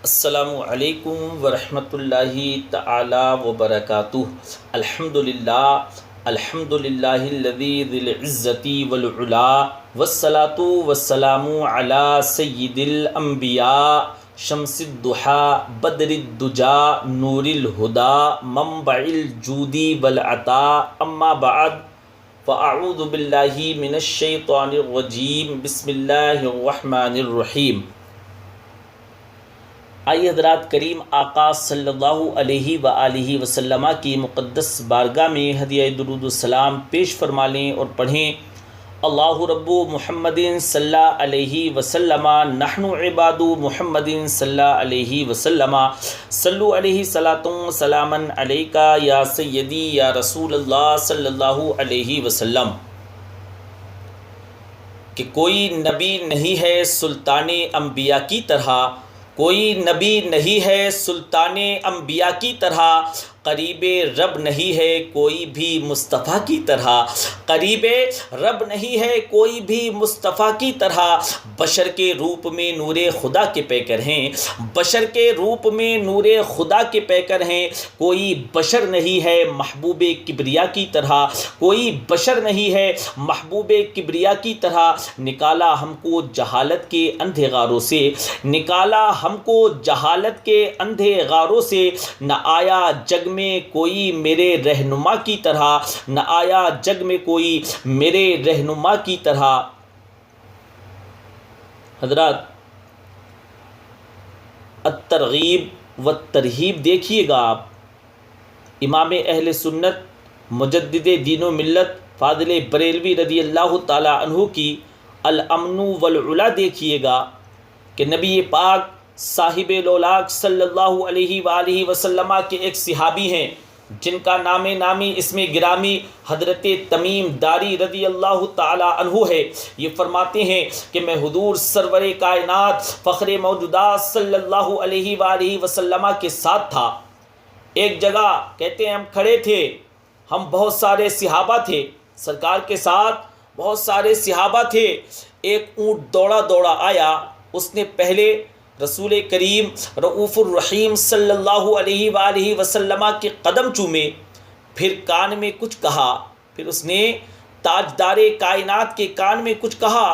السلام علیکم ورحمۃ اللہ تعالی وبرکاتہ۔ الحمد للہ الذی ذی العزت والعلا والصلاة والسلام علی سید الانبیاء شمس الضحی بدر الدجا نور الہدی منبع الجود والعطاء، اما بعد فاعوذ باللہ من الشیطان الرجیم، بسم اللہ الرحمن الرحیم۔ آئیے حضرات کریم آقا صلی اللہ علیہ وآلہ وسلم کی مقدس بارگاہ میں ہدیہ درود السلام پیش فرما لیں اور پڑھیں۔ اللہ رب محمد صلی اللہ علیہ وسلم نحن عباد محمد صلی اللہ علیہ وسلم صلو علیہ صلاۃ و سلاما علیکا یا سیدی یا رسول اللہ صلی اللہ علیہ وسلم۔ کہ کوئی نبی نہیں ہے سلطان انبیاء کی طرح، کوئی نبی نہیں ہے سلطان انبیاء کی طرح، قریب رب نہیں ہے کوئی بھی مصطفیٰ کی طرح، قریب رب نہیں ہے کوئی بھی مصطفیٰ کی طرح۔ بشر کے روپ میں نور خدا کے پیکر ہیں، بشر کے روپ میں نور خدا کے پیکر ہیں۔ کوئی بشر نہیں ہے محبوب کبریا کی طرح، کوئی بشر نہیں ہے محبوب کبریا کی طرح۔ نکالا ہم کو جہالت کے اندھے غاروں سے، نکالا ہم کو جہالت کے اندھے غاروں سے، نہ آیا جگ میں کوئی میرے رہنما کی طرح، نہ آیا جگ میں کوئی میرے رہنما کی طرح۔ حضرات الترغیب و ترہیب دیکھیے گا آپ، امام اہل سنت مجدد دین و ملت فاضل بریلوی رضی اللہ تعالی عنہ کی الامن والعلا دیکھیے گا کہ نبی پاک صاحب لولاک صلی اللہ علیہ وآلہ وسلم کے ایک صحابی ہیں جن کا نام نامی اسم گرامی حضرت تمیم داری رضی اللہ تعالی عنہ ہے۔ یہ فرماتے ہیں کہ میں حضور سرور کائنات فخر موجودات صلی اللہ علیہ وآلہ وسلم کے ساتھ تھا۔ ایک جگہ کہتے ہیں ہم کھڑے تھے، ہم بہت سارے صحابہ تھے، سرکار کے ساتھ بہت سارے صحابہ تھے۔ ایک اونٹ دوڑا دوڑا آیا، اس نے پہلے رسول کریم رؤوف الرحیم صلی اللہ علیہ وآلہ وسلم کے قدم چومے، پھر کان میں کچھ کہا، پھر اس نے تاجدار کائنات کے کان میں کچھ کہا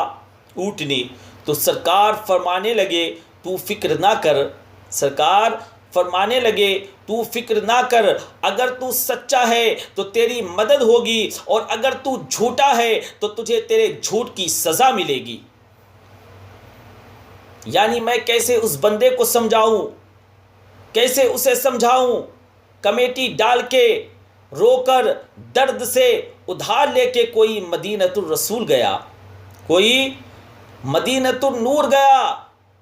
اونٹ نے، تو سرکار فرمانے لگے تو فکر نہ کر، سرکار فرمانے لگے تو فکر نہ کر، اگر تو سچا ہے تو تیری مدد ہوگی، اور اگر تو جھوٹا ہے تو تجھے تیرے جھوٹ کی سزا ملے گی۔ یعنی میں کیسے اس بندے کو سمجھاؤں، کیسے اسے سمجھاؤں، کمیٹی ڈال کے رو کر درد سے ادھار لے کے کوئی مدینۃ الرسول گیا، کوئی مدینۃ النور گیا،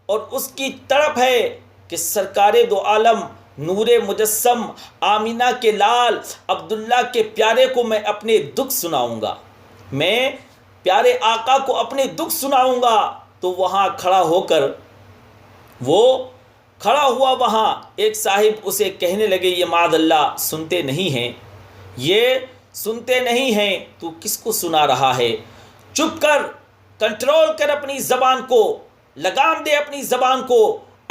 اور اس کی تڑپ ہے کہ سرکار دو عالم نور مجسم آمینہ کے لال عبداللہ کے پیارے کو میں اپنے دکھ سناؤں گا، میں پیارے آقا کو اپنے دکھ سناؤں گا۔ تو وہاں کھڑا ہو کر وہ کھڑا ہوا، وہاں ایک صاحب اسے کہنے لگے یہ معاذ اللہ سنتے نہیں ہیں، یہ سنتے نہیں ہیں، تو کس کو سنا رہا ہے؟ چپ کر، کنٹرول کر اپنی زبان کو، لگام دے اپنی زبان کو۔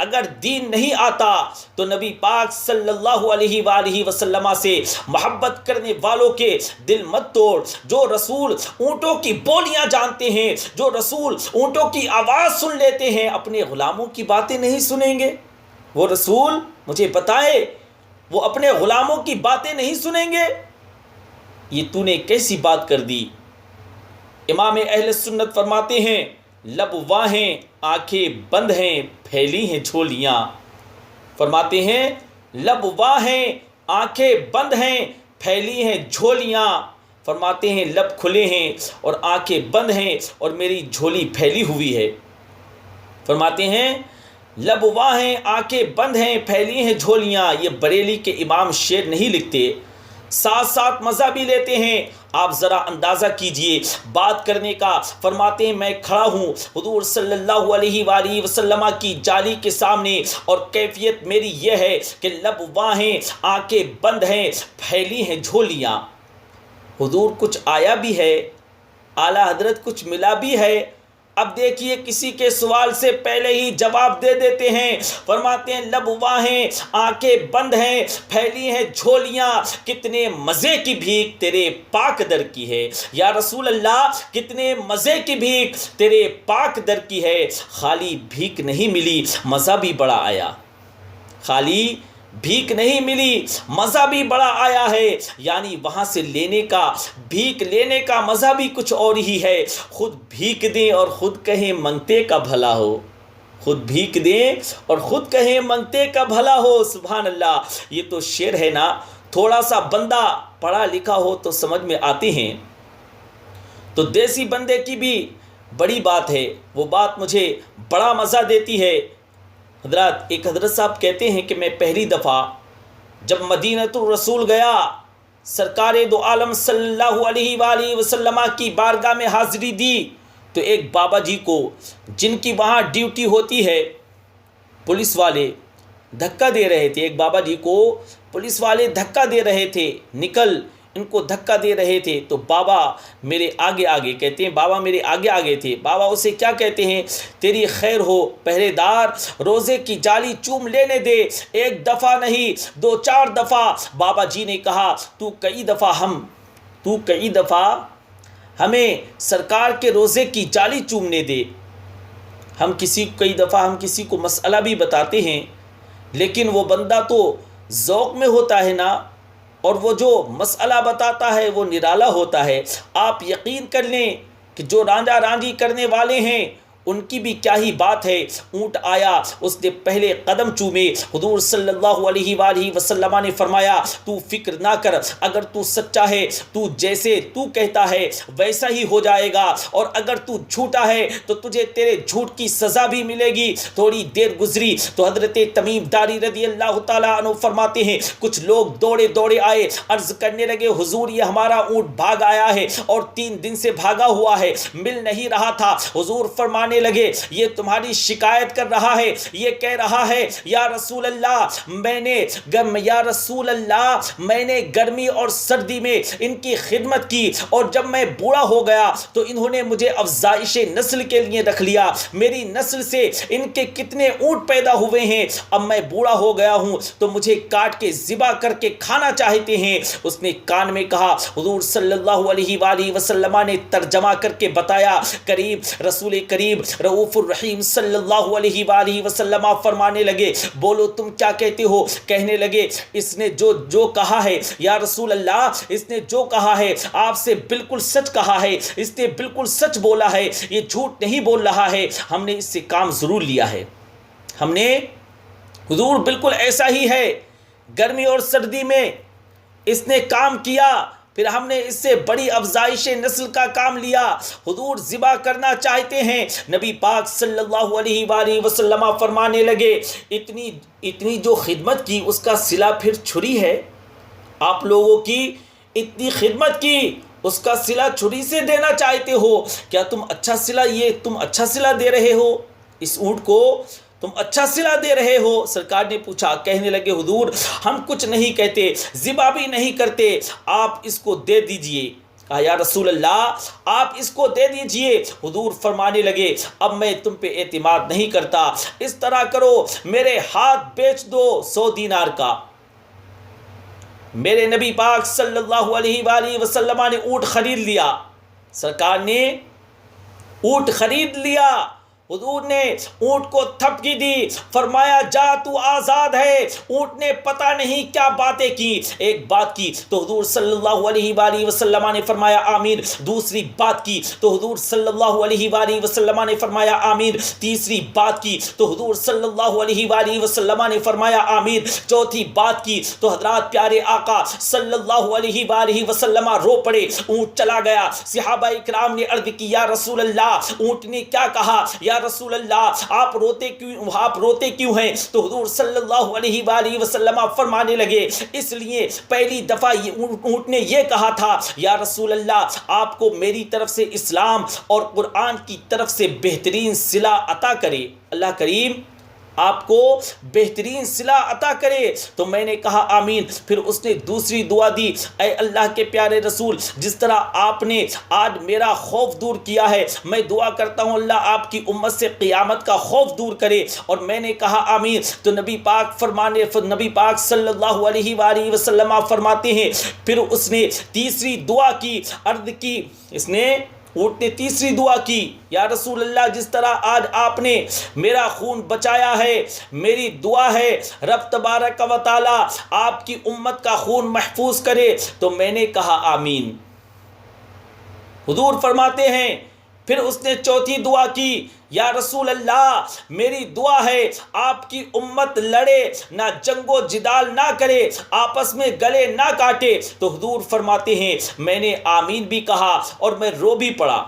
اگر دین نہیں آتا تو نبی پاک صلی اللہ علیہ وآلہ وسلم سے محبت کرنے والوں کے دل مت توڑ۔ جو رسول اونٹوں کی بولیاں جانتے ہیں، جو رسول اونٹوں کی آواز سن لیتے ہیں، اپنے غلاموں کی باتیں نہیں سنیں گے؟ وہ رسول مجھے بتائے، وہ اپنے غلاموں کی باتیں نہیں سنیں گے؟ یہ تو نے کیسی بات کر دی؟ امام اہل سنت فرماتے ہیں لب واہ ہیں آنکھیں بند ہیں پھیلی ہیں جھولیاں، فرماتے ہیں لب واہ ہیں آنکھیں بند ہیں پھیلی ہیں جھولیاں، فرماتے ہیں لب کھلے ہیں اور آنکھیں بند ہیں اور میری جھولی پھیلی ہوئی ہے۔ فرماتے ہیں لب واہ ہیں آنکھیں بند ہیں پھیلی ہیں جھولیاں۔ یہ بریلی کے امام شعر نہیں لکھتے، ساتھ ساتھ مزہ بھی لیتے ہیں۔ آپ ذرا اندازہ کیجئے بات کرنے کا۔ فرماتے ہیں میں کھڑا ہوں حضور صلی اللہ علیہ وآلہ وسلم کی جالی کے سامنے، اور کیفیت میری یہ ہے کہ لب واہ ہیں آنکھیں بند ہیں پھیلی ہیں جھولیاں۔ حضور کچھ آیا بھی ہے، اعلیٰ حضرت کچھ ملا بھی ہے، اب دیکھیے کسی کے سوال سے پہلے ہی جواب دے دیتے ہیں، فرماتے ہیں لب واہ ہیں، آنکھیں بند ہیں، پھیلی ہیں جھولیاں، کتنے مزے کی بھیک تیرے پاک در کی ہے۔ یا رسول اللہ کتنے مزے کی بھیک تیرے پاک در کی ہے، خالی بھیک نہیں ملی مزہ بھی بڑا آیا، خالی بھیک نہیں ملی مزہ بھی بڑا آیا ہے، یعنی وہاں سے لینے کا، بھیک لینے کا مزہ بھی کچھ اور ہی ہے۔ خود بھیک دیں اور خود کہیں منگتے کا بھلا ہو، خود بھیک دیں اور خود کہیں منگتے کا بھلا ہو۔ سبحان اللہ، یہ تو شعر ہے نا، تھوڑا سا بندہ پڑھا لکھا ہو تو سمجھ میں آتے ہیں، تو دیسی بندے کی بھی بڑی بات ہے، وہ بات مجھے بڑا مزہ دیتی ہے۔ حضرات، ایک حضرت صاحب کہتے ہیں کہ میں پہلی دفعہ جب مدینۃ الرسول گیا، سرکار دو عالم صلی اللہ علیہ وآلہ وسلم کی بارگاہ میں حاضری دی، تو ایک بابا جی کو، جن کی وہاں ڈیوٹی ہوتی ہے، پولیس والے دھکا دے رہے تھے، ایک بابا جی کو پولیس والے دھکا دے رہے تھے، نکل ان کو دھکا دے رہے تھے، تو بابا میرے آگے آگے، کہتے ہیں بابا میرے آگے آگے تھے۔ بابا اسے کیا کہتے ہیں، تیری خیر ہو پہرے دار، روزے کی جالی چوم لینے دے، ایک دفعہ نہیں 2-4 دفعہ۔ بابا جی نے کہا تو کئی دفعہ ہمیں سرکار کے روزے کی جالی چومنے دے۔ کئی دفعہ ہم کسی کو مسئلہ بھی بتاتے ہیں، لیکن وہ بندہ تو ذوق میں ہوتا ہے نا، اور وہ جو مسئلہ بتاتا ہے وہ نرالا ہوتا ہے۔ آپ یقین کر لیں کہ جو رانجھا رانجھی کرنے والے ہیں ان کی بھی کیا ہی بات ہے۔ اونٹ آیا، اس نے پہلے قدم چومے، حضور صلی اللہ علیہ وآلہ وسلم نے فرمایا تو فکر نہ کر، اگر تو سچا ہے تو جیسے تو کہتا ہے ویسا ہی ہو جائے گا، اور اگر تو جھوٹا ہے تو تجھے تیرے جھوٹ کی سزا بھی ملے گی۔ تھوڑی دیر گزری تو حضرت تمیم داری رضی اللہ تعالیٰ عنہ فرماتے ہیں کچھ لوگ دوڑے دوڑے آئے، عرض کرنے لگے حضور یہ ہمارا اونٹ بھاگ آیا ہے اور 3 دن سے بھاگا ہوا ہے، مل نہیں رہا تھا۔ حضور فرمانے لگے یہ تمہاری شکایت کر رہا ہے، یہ کہہ رہا ہے یا رسول اللہ میں نے گرمی اور سردی میں ان کی خدمت کی، اور جب میں بوڑھا ہو گیا تو انہوں نے مجھے افزائش نسل کے لیے رکھ لیا، میری نسل سے ان کے کتنے اونٹ پیدا ہوئے ہیں، اب میں بوڑھا ہو گیا ہوں تو مجھے کاٹ کے ذبح کر کے کھانا چاہتے ہیں۔ اس نے کان میں کہا، حضور صلی اللہ علیہ وآلہ وسلم نے ترجمہ کر کے بتایا، رسول کریم رؤوف الرحیم صلی اللہ علیہ وآلہ وسلم فرمانے لگے بولو تم کیا کہتے ہو؟ کہنے لگے اس نے جو کہا ہے یا رسول اللہ، اس نے جو کہا ہے آپ سے بالکل سچ کہا ہے، اس نے بالکل سچ بولا ہے، یہ جھوٹ نہیں بول رہا ہے، ہم نے اس سے کام ضرور لیا ہے، ہم نے حضور بالکل ایسا ہی ہے، گرمی اور سردی میں اس نے کام کیا، پھر ہم نے اس سے بڑی افزائش نسل کا کام لیا، حضور ذبح کرنا چاہتے ہیں۔ نبی پاک صلی اللہ علیہ وآلہ وسلم فرمانے لگے اتنی جو خدمت کی اس کا صلہ پھر چھری ہے؟ آپ لوگوں کی اتنی خدمت کی اس کا صلہ چھری سے دینا چاہتے ہو؟ کیا تم اچھا صلہ دے رہے ہو؟ اس اونٹ کو تم اچھا صلہ دے رہے ہو؟ سرکار نے پوچھا، کہنے لگے حضور ہم کچھ نہیں کہتے، ذبح بھی نہیں کرتے، آپ اس کو دے دیجئے۔ کہا یا رسول اللہ آپ اس کو دے دیجئے۔ حضور فرمانے لگے اب میں تم پہ اعتماد نہیں کرتا، اس طرح کرو میرے ہاتھ بیچ دو 100 دینار کا۔ میرے نبی پاک صلی اللہ علیہ وآلہ وسلم نے اونٹ خرید لیا، سرکار نے اونٹ خرید لیا، حضور نے اونٹ کو تھپکی دی، فرمایا جا تو آزاد ہے۔ اونٹ نے پتہ نہیں کیا باتیں کی، ایک بات کی تو حضور صلی اللہ علیہ وآلہ وسلم نے فرمایا آمین، دوسری بات کی تو حضور صلی اللہ علیہ وآلہ وسلم نے فرمایا آمین، تیسری بات کی تو حضور صلی اللہ علیہ وآلہ وسلم نے فرمایا آمین، چوتھی بات کی تو حضرات پیارے آقا صلی اللہ علیہ وآلہ وسلم رو پڑے، اونٹ چلا گیا۔ صحابہ اکرام نے عرض کی یا رسول اللہ اونٹ نے کیا کہا؟ یا رسول اللہ آپ روتے کیوں ہیں؟ تو حضور صلی اللہ علیہ وآلہ وسلم فرمانے لگے اس لیے پہلی دفعہ اونٹ نے یہ کہا تھا یا رسول اللہ آپ کو میری طرف سے اسلام اور قرآن کی طرف سے بہترین صلہ عطا کرے۔ اللہ کریم آپ کو بہترین صلح عطا کرے۔ تو میں نے کہا آمین۔ پھر اس نے دوسری دعا دی، اے اللہ کے پیارے رسول، جس طرح آپ نے آج میرا خوف دور کیا ہے، میں دعا کرتا ہوں اللہ آپ کی امت سے قیامت کا خوف دور کرے۔ اور میں نے کہا آمین۔ تو نبی پاک صلی اللہ علیہ وآلہ وسلم فرماتے ہیں پھر اس نے تیسری دعا کی، عرض کی، اس نے اونٹ نے تیسری دعا کی، یا رسول اللہ جس طرح آج آپ نے میرا خون بچایا ہے، میری دعا ہے رب تبارک و تعالی آپ کی امت کا خون محفوظ کرے۔ تو میں نے کہا آمین۔ حضور فرماتے ہیں پھر اس نے چوتھی دعا کی، یا رسول اللہ میری دعا ہے آپ کی امت لڑے نہ، جنگ و جدال نہ کرے، آپس میں گلے نہ کاٹے۔ تو حضور فرماتے ہیں میں نے آمین بھی کہا اور میں رو بھی پڑا،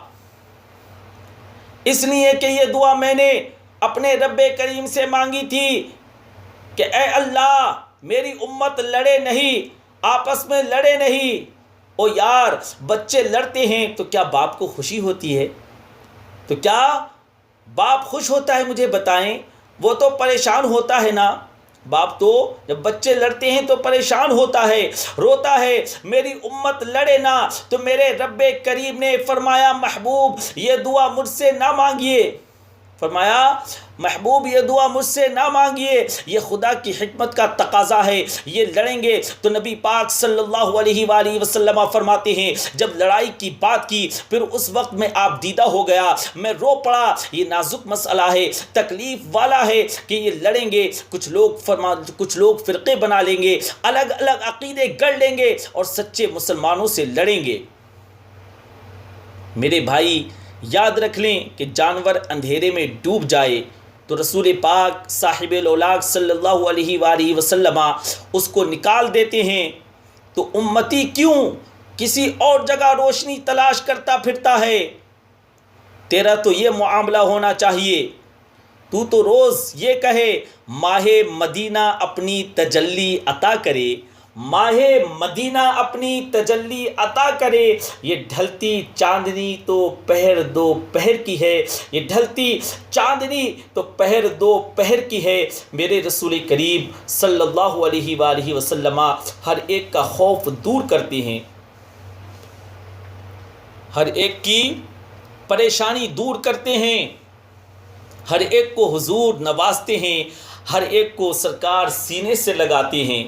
اس لیے کہ یہ دعا میں نے اپنے رب کریم سے مانگی تھی کہ اے اللہ میری امت لڑے نہیں، آپس میں لڑے نہیں۔ او یار، بچے لڑتے ہیں تو کیا باپ کو خوشی ہوتی ہے؟ تو کیا باپ خوش ہوتا ہے؟ مجھے بتائیں، وہ تو پریشان ہوتا ہے نا۔ باپ تو جب بچے لڑتے ہیں تو پریشان ہوتا ہے، روتا ہے، میری امت لڑے نا۔ تو میرے رب کریم نے فرمایا محبوب یہ دعا مجھ سے نہ مانگیے، فرمایا محبوب یہ دعا مجھ سے نہ مانگیے، یہ خدا کی حکمت کا تقاضا ہے، یہ لڑیں گے۔ تو نبی پاک صلی اللہ علیہ وآلہ وسلم فرماتے ہیں جب لڑائی کی بات کی پھر اس وقت میں آپ دیدہ ہو گیا، میں رو پڑا۔ یہ نازک مسئلہ ہے، تکلیف والا ہے کہ یہ لڑیں گے، کچھ لوگ فرقے بنا لیں گے، الگ الگ عقیدے گڑھ لیں گے اور سچے مسلمانوں سے لڑیں گے۔ میرے بھائی یاد رکھ لیں کہ جانور اندھیرے میں ڈوب جائے تو رسول پاک صاحب الاولاق صلی اللہ علیہ وآلہ وسلم اس کو نکال دیتے ہیں۔ تو امتی کیوں کسی اور جگہ روشنی تلاش کرتا پھرتا ہے؟ تیرا تو یہ معاملہ ہونا چاہیے، تو روز یہ کہے ماہ مدینہ اپنی تجلی عطا کرے، ماہ مدینہ اپنی تجلی عطا کرے۔ یہ ڈھلتی چاندنی تو پہر دو پہر کی ہے، یہ ڈھلتی چاندنی تو پہر دو پہر کی ہے۔ میرے رسول کریم صلی اللہ علیہ وآلہ وسلم ہر ایک کا خوف دور کرتے ہیں، ہر ایک کی پریشانی دور کرتے ہیں، ہر ایک کو حضور نوازتے ہیں، ہر ایک کو سرکار سینے سے لگاتے ہیں۔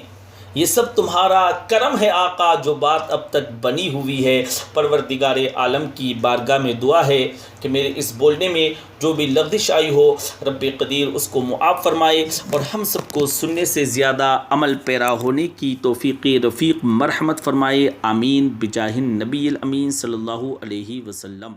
یہ سب تمہارا کرم ہے آقا، جو بات اب تک بنی ہوئی ہے۔ پروردگار عالم کی بارگاہ میں دعا ہے کہ میرے اس بولنے میں جو بھی لغزش آئی ہو رب قدیر اس کو معاف فرمائے اور ہم سب کو سننے سے زیادہ عمل پیرا ہونے کی توفیق رفیق مرحمت فرمائے۔ آمین بجاہ النبی الامین صلی اللہ علیہ وسلم۔